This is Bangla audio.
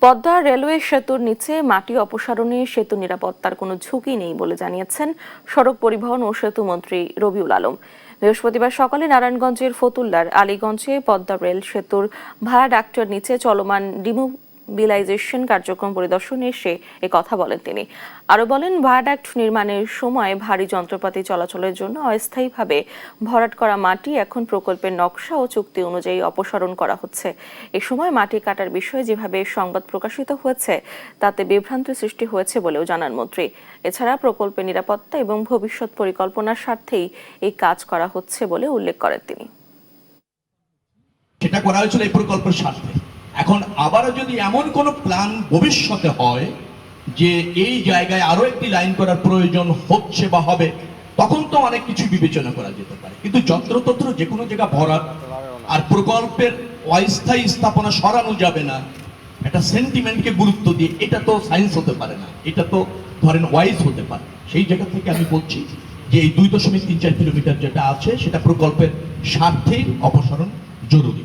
পদ্মা রেলওয়ে সেতুর নিচে মাটি অপসারণে সেতু নিরাপত্তার কোনো ঝুঁকি নেই বলে জানিয়েছেন সড়ক পরিবহন ও সেতু মন্ত্রী রবিউল আলম। বৃহস্পতিবার সকালে নারায়ণগঞ্জের ফতুল্লার আলীগঞ্জে পদ্মা রেল সেতুর ভায়াডাক্টের নিচে চলমান ডিমোবিলাইজেশন কার্যক্রম পরিদর্শনে এসে কথা বলেন তিনি। আরো বলেন, ভায়াডাক্ট নির্মাণের সময় ভারী যন্ত্রপাতি চলাচলের জন্য অস্থায়ীভাবে ভরাট করা মাটি এখন প্রকল্পের নকশা ও চুক্তি অনুযায়ী অপসারণ করা হচ্ছে। এ সময় মাটি কাটার বিষয়ে যেভাবে সংবাদ প্রকাশিত হয়েছে তাতে বিভ্রান্তি সৃষ্টি হয়েছে বলেও জানান মন্ত্রী। এছাড়া প্রকল্পের নিরাপত্তা এবং ভবিষ্যৎ পরিকল্পনার স্বার্থেই এই কাজ করা হচ্ছে বলে উল্লেখ করেন তিনি। সেটা করা হয়েছিল এই প্রকল্পের স্বার্থে। এখন আবারও যদি এমন কোন প্ল্যান ভবিষ্যতে হয় যে এই জায়গায় আরো একটি লাইন করার প্রয়োজন হচ্ছে বা হবে, তখন তো অনেক কিছু বিবেচনা করা যেতে পারে। কিন্তু যত্রতত্র যে কোনো জায়গা ভরাট আর প্রকল্পের অস্থায়ী স্থাপনা সরানো যাবে না, একটা সেন্টিমেন্টকে গুরুত্ব দিয়ে, এটা তো সায়েন্স হতে পারে না, এটা তো ধরেন ওয়াইজ হতে পারে। সেই জায়গা থেকে আমি বলছি যে এই 2.34 কিলোমিটার যেটা আছে সেটা প্রকল্পের স্বার্থেই অপসারণ জরুরি।